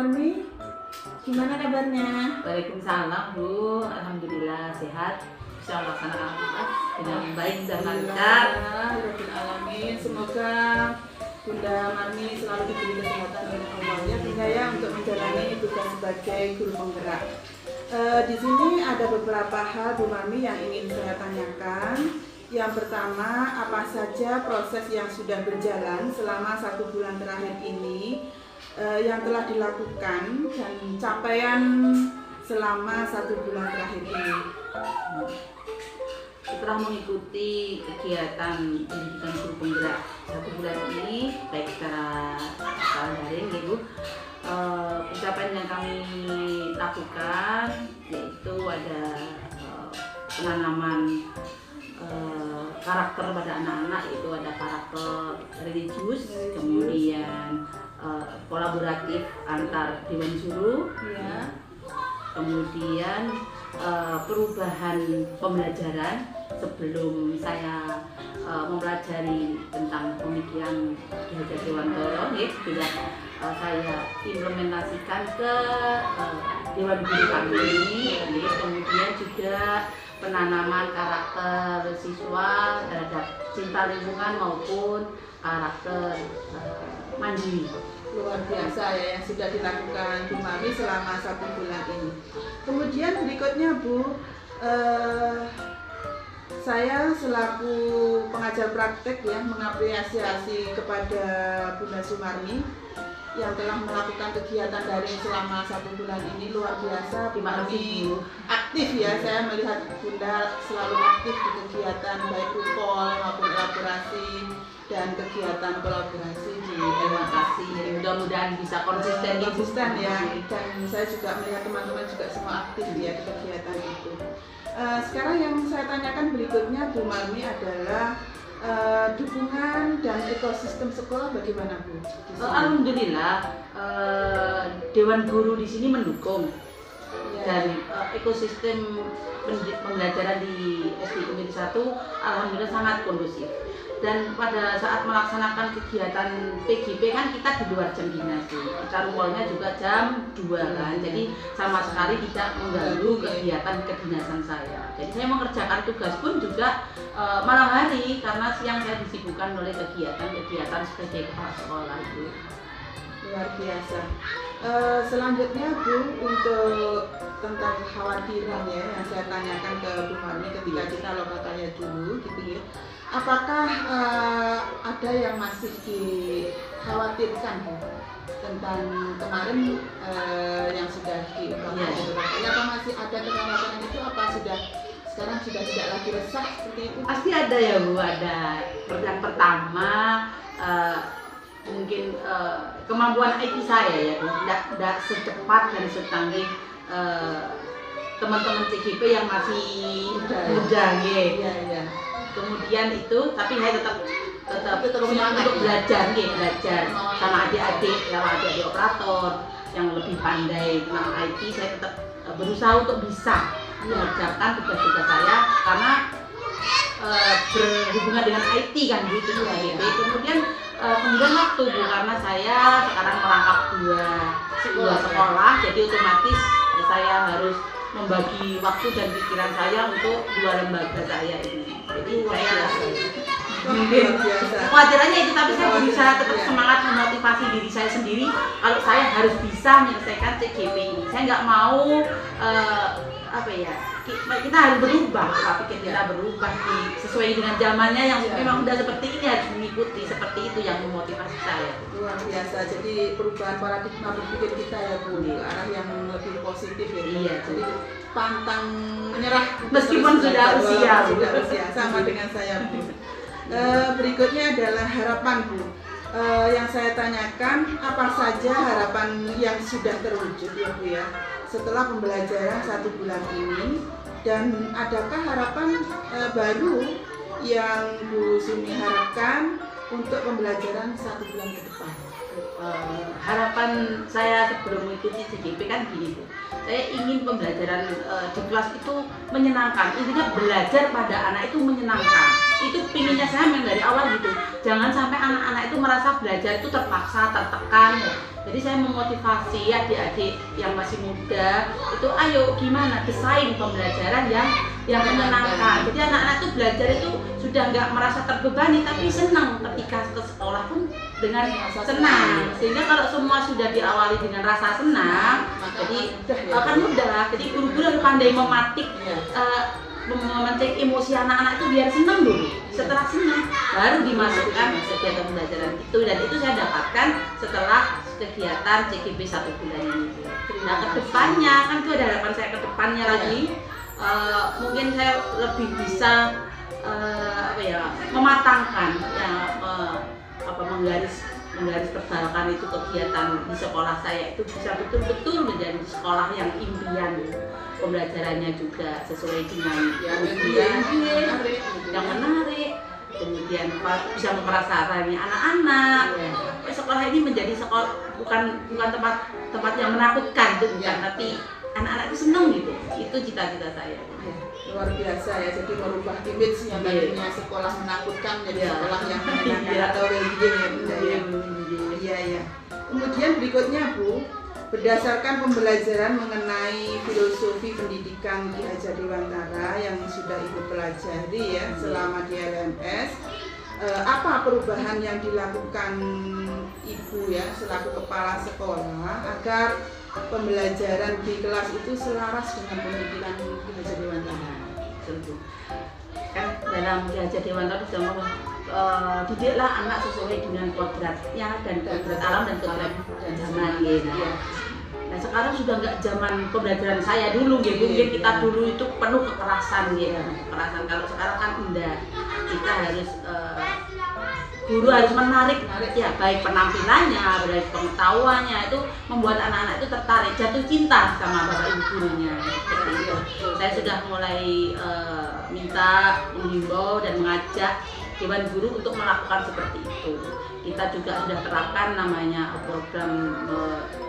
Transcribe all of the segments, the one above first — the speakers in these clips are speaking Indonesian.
Marmi, gimana kabarnya? Waalaikumsalam Bu, alhamdulillah sehat, bisa melaksanakan aktivitas dengan baik dan lancar. Alamin. Semoga Bunda Marmi selalu diberi kesehatan oleh Allah ya untuk menjalani tugas sebagai guru penggerak. Di sini ada beberapa hal Bu Marmi yang ingin saya tanyakan. Yang pertama, apa saja proses yang sudah berjalan selama 1 bulan terakhir ini yang telah dilakukan dan capaian selama 1 bulan terakhir ini? Setelah mengikuti kegiatan pendidikan guru penggerak 1 bulan ini, baik secara daring Ibu, pencapaian yang kami lakukan yaitu ada penanaman karakter pada anak-anak, yaitu ada karakter religius, kemudian kolaboratif antar dewan suruh, ya. Kemudian perubahan pembelajaran. Sebelum saya mempelajari tentang pemikiran Ki Hajar Dewantara, sudah saya implementasikan ke dewan guru kami. Kemudian juga penanaman karakter siswa terhadap cinta lingkungan maupun karakter mandiri. Luar biasa ya yang sudah dilakukan Bu Marmi selama 1 bulan ini. Kemudian berikutnya Bu, saya selaku pengajar praktek ya mengapresiasi kepada Bunda Sumarmi yang telah melakukan kegiatan daring selama 1 bulan ini. Luar biasa, Bu Marmi aktif ya. Saya melihat Bunda selalu aktif di kegiatan baik rukol maupun elaborasi dan kegiatan kolaborasi di Terima kasih. Mudah-mudahan bisa konsisten ya. Dan saya juga melihat teman-teman juga semua aktif ya di kegiatan itu. Sekarang yang saya tanyakan berikutnya Bu Marmi adalah dukungan dan ekosistem sekolah bagaimana Bu? Alhamdulillah Dewan Guru di sini mendukung ya. Dan ekosistem pembelajaran di SD Komite 1 alhamdulillah sangat kondusif. Dan pada saat melaksanakan kegiatan PGP kan kita di luar jam dinas, kita ruangnya juga jam 2 kan, jadi sama sekali tidak mengganggu kegiatan kedinasan saya. Jadi saya mengerjakan tugas pun juga malam hari karena siang saya disibukkan oleh kegiatan-kegiatan sebagai kepala sekolah itu. Luar biasa. Selanjutnya Bu, untuk tentang kekhawatiran ya yang saya tanyakan ke Bu Marmi ketika kita lokatanya dulu gitu ya. Apakah ada yang masih dikhawatirkan Bu tentang kemarin yang sudah diungkapkan? Apa masih ada kekhawatiran itu? Apa sekarang sudah tidak lagi resah seperti itu? Pasti ada ya Bu, ada. Yang pertama mungkin kemampuan IT saya ya Bu, tidak secepat dan secanggih teman-teman CGP yang masih muda ya. Kemudian itu, tapi saya tetap semangat untuk belajar sama adik-adik operator yang lebih pandai tentang IT. Saya tetap berusaha untuk bisa mengerjakan tugas-tugas saya karena berhubungan dengan IT kan gitu ya. Kemudian waktu Bu, karena saya sekarang merangkap dua sekolah, jadi otomatis saya harus membagi waktu dan pikiran saya untuk 2 lembaga saya ini. Jadi saya mungkin kekhawatirannya itu, tapi saya berusaha tetap semangat memotivasi diri saya sendiri kalau saya harus bisa menyelesaikan CGP ini. Saya nggak mau kita harus berubah, pikir kita berubah sesuai dengan zamannya yang memang sudah seperti ini, harus mengikuti seperti itu yang memotivasi saya. Luar biasa, jadi perubahan paradigma berpikir kita ya Bu, ke arah yang lebih positif ya. Iya. Jadi pantang menyerah meskipun sudah usia sama dengan saya Bu. Berikutnya adalah harapan Bu. Yang saya tanyakan, apa saja harapan yang sudah terwujud ya Bu ya setelah pembelajaran 1 bulan ini, dan adakah harapan baru yang Bu Sumi harapkan untuk pembelajaran 1 bulan ke depan? Harapan saya sebelum mengikuti CGP kan gini Bu, saya ingin pembelajaran di kelas itu menyenangkan. Intinya belajar pada anak itu menyenangkan. itu pinginnya saya memang dari awal gitu, jangan sampai anak-anak itu merasa belajar itu terpaksa, tertekan. Jadi saya memotivasi adik-adik yang masih muda itu, ayo gimana desain pembelajaran yang menyenangkan. Jadi anak-anak itu belajar itu sudah nggak merasa terbebani, tapi senang ketika ke sekolah pun dengan senang. Sehingga kalau semua sudah diawali dengan rasa senang, jadi akan mudah. Jadi guru-guru harus pandai mematik memancing emosi anak-anak itu biar senang dulu. Setelah senang baru dimasukkan kegiatan pembelajaran itu, dan itu saya dapatkan setelah kegiatan CGP 1 bulan ini. Nah kedepannya kan itu ada harapan saya kedepannya lagi, mungkin saya lebih bisa mematangkan menggaris tebalkan itu kegiatan di sekolah saya itu bisa betul-betul menjadi sekolah yang impian, pembelajarannya juga sesuai dengan yang menarik, kemudian bisa memperasarani anak-anak. Sekolah ini menjadi sekolah bukan tempat yang menakutkan, itu bukan, tapi anak-anak itu senang gitu. Itu cita-cita saya. Luar biasa ya, jadi merubah image yang tadinya sekolah menakutkan menjadi sekolah yang menyenangkan atau well-being ya Bunda ya. Iya. Kemudian berikutnya Bu, berdasarkan pembelajaran mengenai filosofi pendidikan Ki Hajar Dewantara yang sudah Ibu pelajari ya selama di LMS, apa perubahan yang dilakukan Ibu ya selaku kepala sekolah agar pembelajaran di kelas itu selaras dengan pendidikan Ki Hajar Dewantara? Tentu kan dalam Ki Hajar Dewantara sudah ngomong didiklah anak sesuai dengan kodratnya dan kodrat alam dan kodrat zaman gitu. Nah sekarang sudah nggak zaman pembelajaran saya dulu gitu. Mungkin kita dulu itu penuh kekerasan gitu. Kekerasan, kalau sekarang kan enggak. Kita harus guru harus menarik ya, baik penampilannya, baik pengetahuannya, itu membuat anak-anak itu tertarik, jatuh cinta sama bapak ibu gurunya. Seperti itu. Saya sudah mulai menghimbau dan mengajak Dewan Guru untuk melakukan seperti itu. Kita juga sudah terapkan namanya program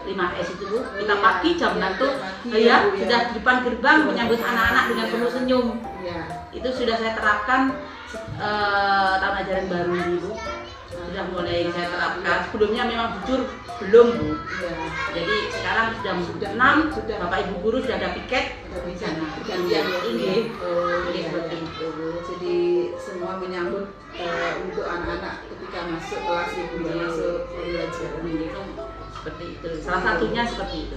5S itu Bu. Kita pagi jam 6 tuh sudah di depan gerbang menyambut anak-anak dengan penuh senyum. Itu sudah saya terapkan tahun ajaran baru ini Bu. Sudah mulai saya terapkan. Sebelumnya memang jujur belum Bu. Jadi sekarang sudah 6, Bapak Ibu guru sudah ada piket di sana. Gantian ya ini. Seperti itu Bu. Jadi semua menyambut untuk anak-anak ketika masuk kelas Ibu masuk pembelajaran itu seperti itu. Salah satunya seperti itu.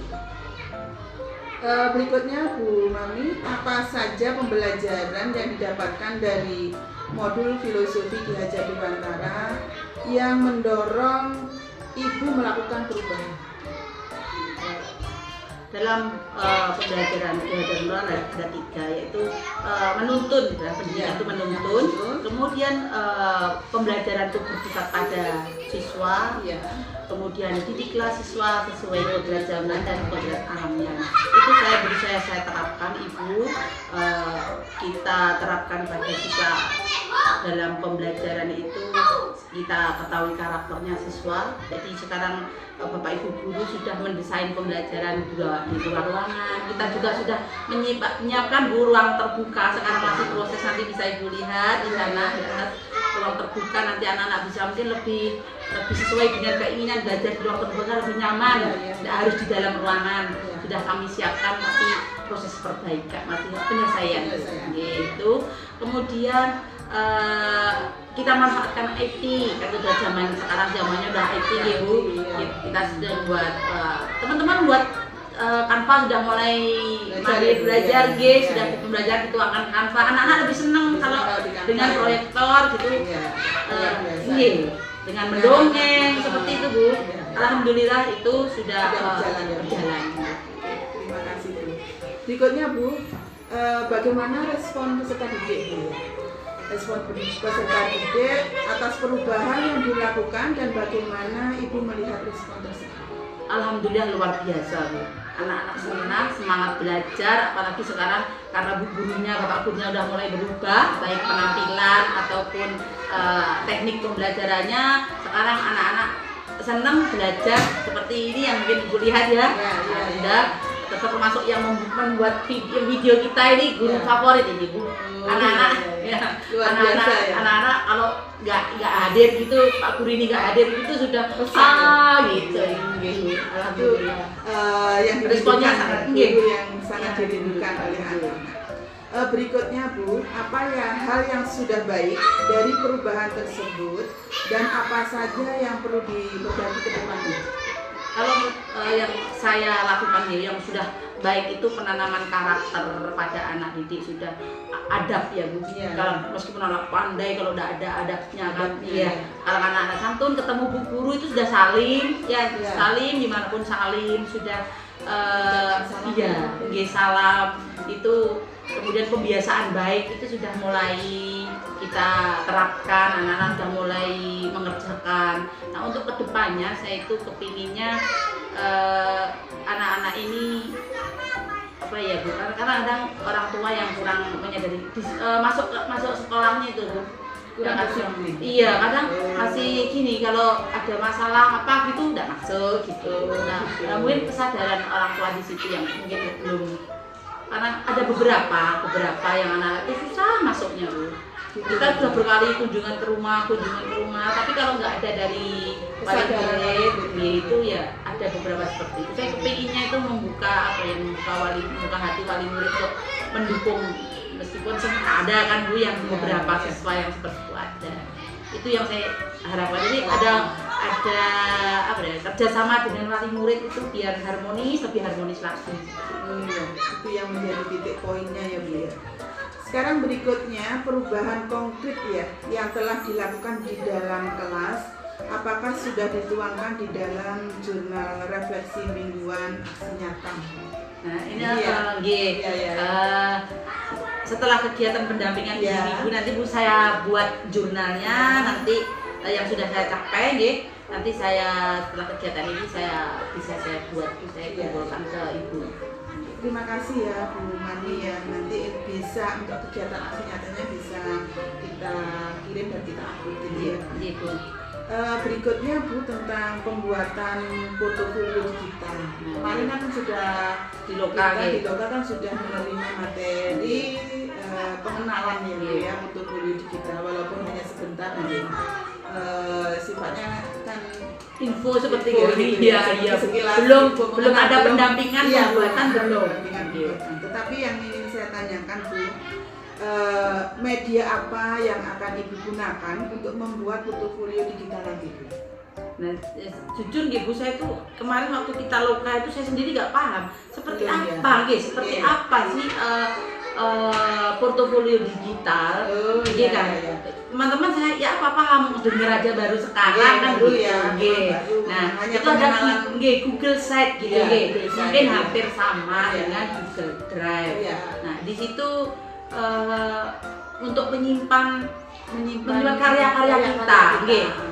Berikutnya Bu Mami, apa saja pembelajaran yang didapatkan dari modul filosofi Ki Hajar Dewantara yang mendorong Ibu melakukan perubahan? Dalam pembelajaran Ki Hajar Dewantara ada 3, yaitu menuntun, pendidikan itu menuntun, kemudian pembelajaran itu bersifat pada siswa, kemudian didiklah siswa sesuai kodrat zaman dan kodrat alamnya. Itu saya terapkan Ibu, kita terapkan pada siswa. Dalam pembelajaran itu kita ketahui karakternya siswa. Jadi sekarang Bapak Ibu guru sudah mendesain pembelajaran di luar ruangan. Kita juga sudah menyiapkan ruang terbuka. Sekarang masih proses, nanti bisa Ibu lihat di sana di atas ruang terbuka. Nanti anak-anak bisa mungkin lebih sesuai dengan keinginan belajar di ruang terbuka, lebih nyaman. Tidak harus di dalam ruangan. Sudah kami siapkan, tapi proses perbaikan masih penyelesaian gitu. Kemudian kita manfaatkan IT, kan udah sekarang zamannya udah IT ya Bu. Kita sudah buat teman-teman buat Canva sudah mulai belajar sudah belajar dituangkan Canva. Anak-anak lebih senang kalau dengan proyektor gitu, dengan mendongeng seperti itu Bu. Alhamdulillah itu sudah berjalan. Terima kasih Bu. Berikutnya Bu, bagaimana respon peserta didik Bu? Respon peserta didik atas perubahan yang dilakukan dan bagaimana Ibu melihat respon tersebut? Alhamdulillah luar biasa Bu. Anak-anak senang, semangat belajar, apalagi sekarang karena bapak gurunya udah mulai berubah, baik penampilan ataupun teknik pembelajarannya. Sekarang anak-anak senang belajar seperti ini yang mungkin Ibu lihat ya. Sudah termasuk yang membuat video kita ini guru favorit ini Bu. Anak-anak Luar biasa ya. anak-anak kalau nggak hadir gitu, Pak Guru ini nggak hadir itu sudah gitu. Alhamdulillah. Yang Responnya dirindukan, sangat guru yang sangat dirindukan oleh anak-anak. Berikutnya Bu, apa ya hal yang sudah baik dari perubahan tersebut dan apa saja yang perlu diperbaiki ke depannya? Kalau yang saya lakukan ya, yang sudah baik itu penanaman karakter pada anak didik, sudah adab ya Bu. Iya. Kalau meskipun anak pandai, kalau udah ada adabnya kan, Iya. Kalau anak-anak santun ketemu bu guru itu sudah salim, ya Iya. salim dimanapun salim, sudah Salam. iya, salam itu. Kemudian pembiasaan baik itu sudah mulai kita terapkan, anak-anak sudah mulai mengerjakan. Nah untuk kedepannya saya itu kepinginnya anak-anak ini apa ya Bu, karena kadang orang tua yang kurang menyadari masuk sekolahnya itu Bu. Kurang Ya, disiplin. iya kadang masih gini, kalau ada masalah apa gitu udah masuk gitu. Nah mungkin kesadaran orang tua di situ yang mungkin belum, karena ada beberapa yang anak itu susah masuknya Bu. Kita sudah berkali kunjungan ke rumah, tapi kalau nggak ada dari wali murid itu ya ada beberapa seperti itu. Saya kepinginnya itu membuka hati wali murid untuk mendukung, meskipun ada kan Bu yang beberapa siswa yang seperti itu ada. Itu yang saya harapkan. Jadi ada apa ya, kerjasama dengan wali murid itu biar harmonis, lebih harmonis lagi. Iya, itu yang menjadi titik poinnya ya Bu ya. Sekarang berikutnya perubahan konkret ya yang telah dilakukan di dalam kelas, apakah sudah dituangkan di dalam jurnal refleksi mingguan aksi nyata? Nah ini setelah kegiatan pendampingan di minggu nanti Bu saya buat jurnalnya, nanti yang sudah saya capai nanti saya setelah kegiatan ini saya buat, saya kumpulkan ke Ibu. Terima kasih ya Bu Mani ya, nanti bisa untuk kegiatan aksi nyatanya bisa kita kirim dan kita upload gitu ya. Iya Bu. Berikutnya Bu tentang pembuatan portofolio digital. Kemarin kan sudah Di Loka kan sudah menerima materi pengenalan ya Bu ya portofolio digital, walaupun hanya sebentar sifatnya kan info seperti info ini gitu ya, sekilas belum info ada mengenal, pendampingan pembuatan belum. Tetapi yang ingin saya tanyakan Bu, media apa yang akan Ibu gunakan untuk membuat portofolio digital nanti Bu? Nah, jujur Bu, saya itu kemarin waktu kita Loka itu saya sendiri nggak paham seperti apa sih portofolio digital, kan? Teman-teman saya ya apa paham, dengar aja baru sekarang kan baru gitu. ya, Nah hanya itu ada pengenalan. Google Site gitu, mungkin hampir sama dengan Google Drive. Nah di situ untuk menyimpan karya-karya kita,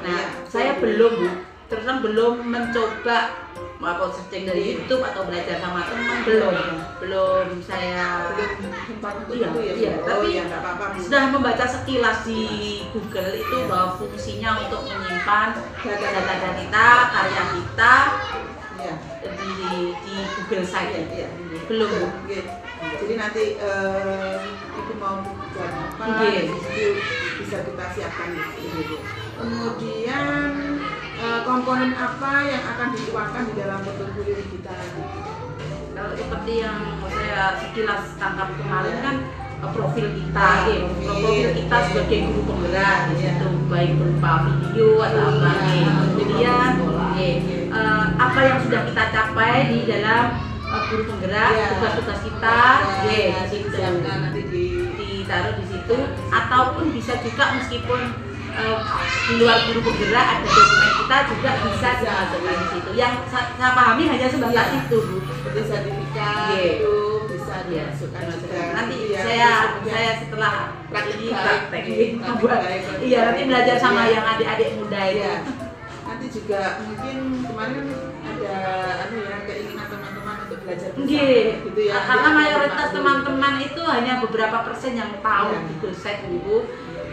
Nah saya belum mencoba mau searching dari YouTube atau belajar sama teman, belum saya sempat tapi sudah membaca sekilas di Google itu bahwa fungsinya untuk menyimpan data-data kita, karya kita di Google Site. Belum Bu. Jadi nanti Ibu mau buat apa itu bisa kita siapkan gitu. Kemudian komponen apa yang akan dituangkan di dalam portofolio digital nanti? Kalau seperti yang saya sekilas tangkap kemarin kan profil kita, profil kita sebagai guru penggerak di situ, baik berupa video atau apa. Kemudian apa yang sudah kita capai di dalam guru penggerak, tugas-tugas kita, nanti ditaruh di situ, ataupun bisa juga meskipun di luar guru penggerak ada dokumen kita juga bisa dimasukkan di situ. Yang saya pahami hanya sebatas itu Bu. Seperti sertifikat itu bisa dimasukkan juga. Nanti saya setelah praktek nanti belajar sama yang adik-adik muda itu. Nanti juga mungkin kemarin ada keinginan teman-teman untuk belajar bersama gitu ya. Karena mayoritas teman-teman itu hanya beberapa persen yang tahu Google Site Bu.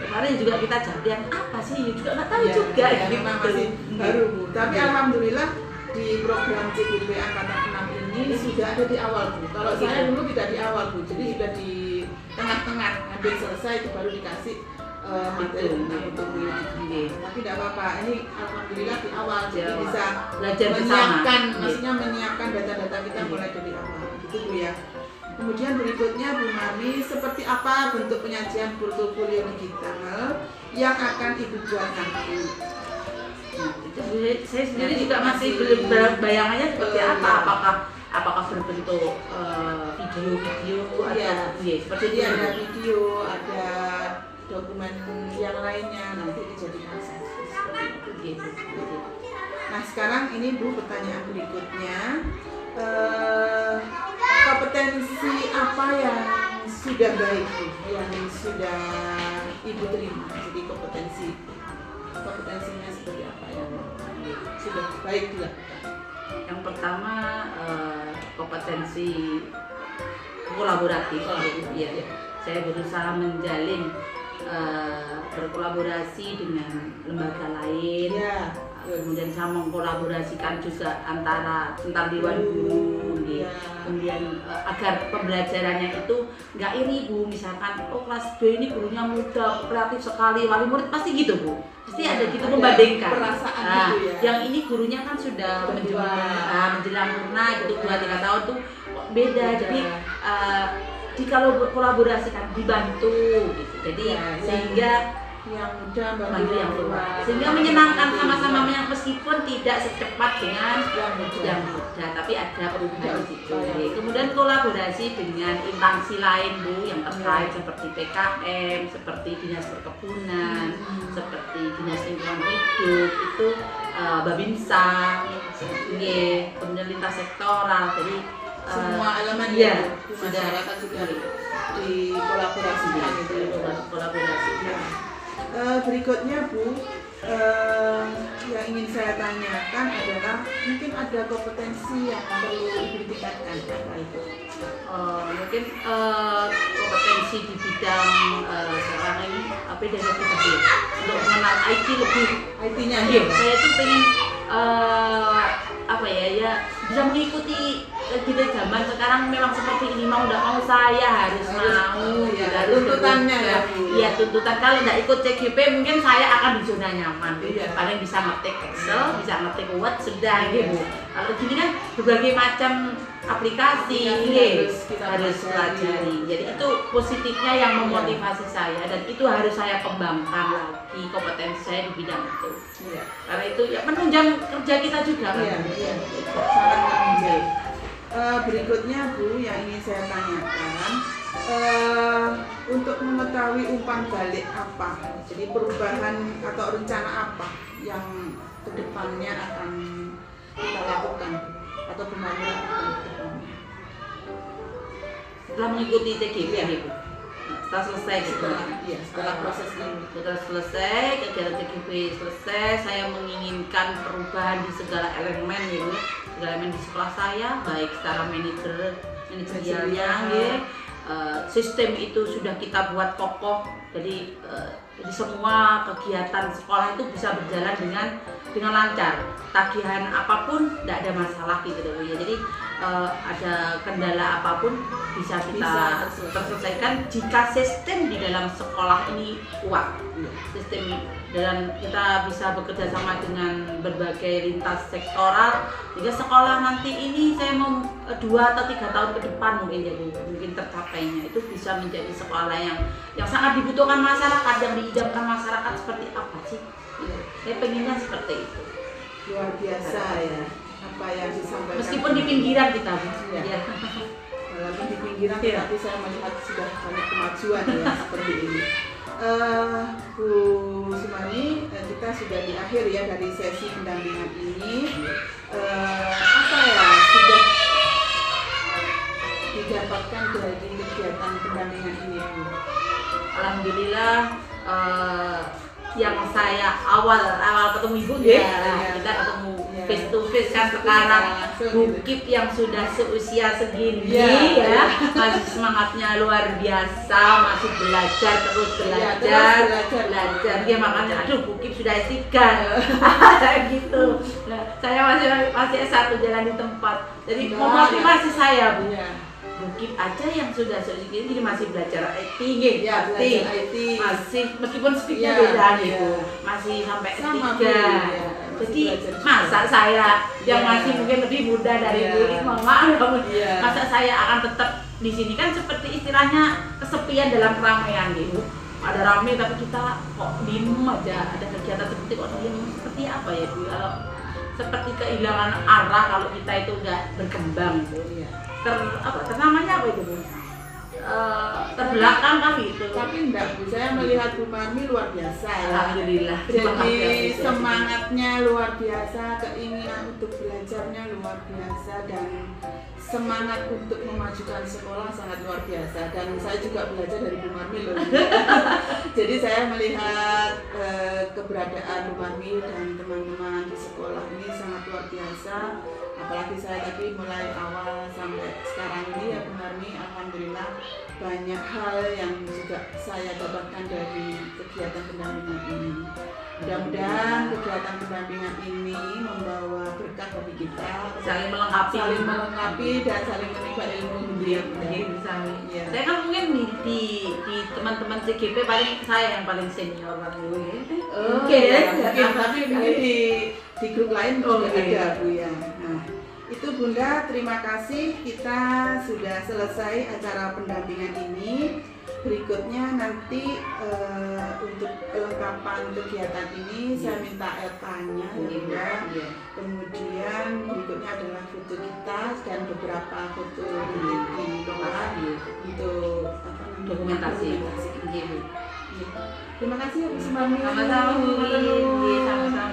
Kemarin juga kita jadian apa sih juga nggak tahu juga memang masih baru Bu. Tapi alhamdulillah di program CGP angkatan 6 ini ini sudah ada di awal Bu. Kalau saya dulu tidak di awal Bu, jadi sudah di tengah-tengah, hampir selesai itu baru dikasih materi tentang untuk biologi. Tapi tidak apa-apa, ini alhamdulillah di awal jadi bisa belajar menyiapkan, bersama. maksudnya menyiapkan data-data kita mulai dari awal, gitu Bu ya. Kemudian berikutnya Bu Marni, seperti apa bentuk penyajian portofolio digital yang akan Ibu buat nanti? Nah, itu saya sendiri juga masih belum bayangannya seperti apa, apakah berbentuk video-video atau seperti Jadi itu. ada video, ada dokumen yang lainnya, nanti dijadikan sensus seperti itu. Nah sekarang ini Bu, pertanyaan berikutnya, kompetensi apa yang sudah baik Bu, yang sudah Ibu terima? Jadi kompetensinya seperti apa yang sudah baik dilakukan? Yang pertama kompetensi kolaboratif. Ya. Saya berusaha menjalin berkolaborasi dengan lembaga lain. Ya. Kemudian saya mengkolaborasikan juga antara tentang Dewan Guru, kemudian agar pembelajarannya itu nggak iri Bu, misalkan kelas B ini gurunya muda, kreatif sekali, wali murid pasti gitu Bu, pasti ada gitu membandingkan. Perasaan gitu ya. Yang ini gurunya kan sudah menjelang purna gitu 2-3 tahun tuh beda, jadi di kalau kolaborasikan dibantu gitu, jadi sehingga yang muda bantu yang tua, sehingga menyenangkan sama-sama, meskipun tidak secepat dengan yang muda, tapi ada perubahan di situ. Kemudian kolaborasi dengan instansi lain Bu yang terkait seperti PKM, seperti dinas perkebunan, seperti dinas lingkungan hidup, itu Babinsa, kemudian lintas sektoral, jadi semua elemen ya sudah dikolaborasikan gitu. Kolaborasi. Berikutnya Bu, yang ingin saya tanyakan adalah mungkin ada kompetensi yang perlu ditingkatkan, apa itu? Mungkin kompetensi di bidang sekarang ini beda dari tadi untuk mengenal IT lebih. IT-nya Saya tuh pengen bisa mengikuti kita zaman sekarang, memang seperti ini, mau tidak mau saya harus mau tuntutannya ya Bu. Iya, tuntutan. Kalau tidak ikut CGP mungkin saya akan di zona nyaman. Paling bisa ngetik Excel, bisa ngetik Word, sudah gitu. Kalau gini kan berbagai macam aplikasi harus pelajari. Jadi itu positifnya yang memotivasi saya, dan itu harus saya kembangkan lagi kompetensi saya di bidang itu. Karena itu ya menunjang kerja kita juga kan. Sangat menunjang. Berikutnya Bu, yang ingin saya tanyakan, untuk mengetahui umpan balik apa, jadi perubahan atau rencana apa yang kedepannya akan kita lakukan atau pembangunan akan kedepannya? Setelah mengikuti CGP Bu, setelah selesai setelah proses ini, setelah selesai kegiatan CGP selesai, saya menginginkan perubahan di segala elemen segala elemen di sekolah saya, baik secara manajerialnya, sistem itu sudah kita buat kokoh, jadi semua kegiatan sekolah itu bisa berjalan dengan lancar, tagihan apapun tidak ada masalah gitu ya. Jadi ada kendala apapun bisa kita terselesaikan jika sistem di dalam sekolah ini kuat, sistem, dan kita bisa bekerja sama dengan berbagai lintas sektoral, sehingga sekolah nanti ini saya mau 2 atau 3 tahun ke depan mungkin tercapainya itu bisa menjadi sekolah yang sangat dibutuhkan masyarakat, yang diidamkan masyarakat seperti apa sih? Saya pengennya seperti itu. Luar biasa ya apa yang disampaikan. Meskipun di pinggiran kita Bu. Ya. Walaupun di pinggiran tapi saya melihat sudah banyak kemajuan ya seperti ini. Bu Sumani, kita sudah di akhir ya dari sesi pendampingan ini. Apa ya sudah didapatkan dari kegiatan pendampingan ini Bu? Alhamdulillah yang saya awal ketemu Ibu Iya, ya. iya. Kita ketemu Iya. face to face kan Face to face sekarang. langsung Bu gitu. Kip yang sudah seusia segini Iya, ya, masih semangatnya luar biasa, masih belajar terus Iya, belajar, terus belajar. Ya makanya aduh Bu Kip sudah S3 gitu. Nah, saya masih S1 jalan di tempat. Jadi memotivasi saya Bu. Iya. Mungkin aja yang sudah segini jadi masih belajar IT gitu. Ya, belajar IT. Masih meskipun speednya Iya, beda iya. gitu. Masih sampai Sama, S3. Bu, ya. Masih Jadi belajar juga. masa saya yang Iya. masih mungkin lebih muda dari Iya. Bu Risma, maaf, Iya. masa saya akan tetap di sini kan seperti istilahnya kesepian dalam keramaian gitu. Ada rame tapi kita kok diem aja, ada kegiatan seperti kok diem, seperti apa ya Bu? Kalau seperti kehilangan arah kalau kita itu udah berkembang gitu. Iya. Namanya apa itu Bu? Terbelakang kan gitu. Tapi enggak Bu, saya melihat Bu Marmi luar biasa ya. Alhamdulillah. Terima Jadi kasih. semangatnya luar biasa, keinginan untuk belajarnya luar biasa, dan semangat untuk memajukan sekolah sangat luar biasa. Dan saya juga belajar dari Bu Marmi loh. Jadi saya melihat keberadaan Bu Marmi dan teman-teman di sekolah ini sangat luar biasa. Apalagi saya tadi mulai awal sampai sekarang ini ya Bu Marmi, alhamdulillah banyak hal yang juga saya dapatkan dari kegiatan pendampingan ini. Mudah-mudahan kegiatan pendampingan ini membawa berkah bagi kita, saling melengkapi dan saling menimba ilmu Iya, mendidik. bisa. Iya. Saya kan mungkin di teman-teman CGP paling saya yang paling senior paling dulu ya. Oke, mungkin, tapi mungkin di grup lain juga Oke. ada Bu ya. Nah, itu Bunda, terima kasih, kita sudah selesai acara pendampingan ini. Berikutnya nanti untuk kelengkapan kegiatan ini saya minta LK-nya ya Bunda. Iya. Kemudian berikutnya adalah foto kita dan beberapa foto di lokasi untuk apa namanya, Dokumentasi. dokumentasi. Iya, Bu. Terima kasih Bu Sumarni. Sama-sama Bu. Matur nuwun. Iya, sama-sama.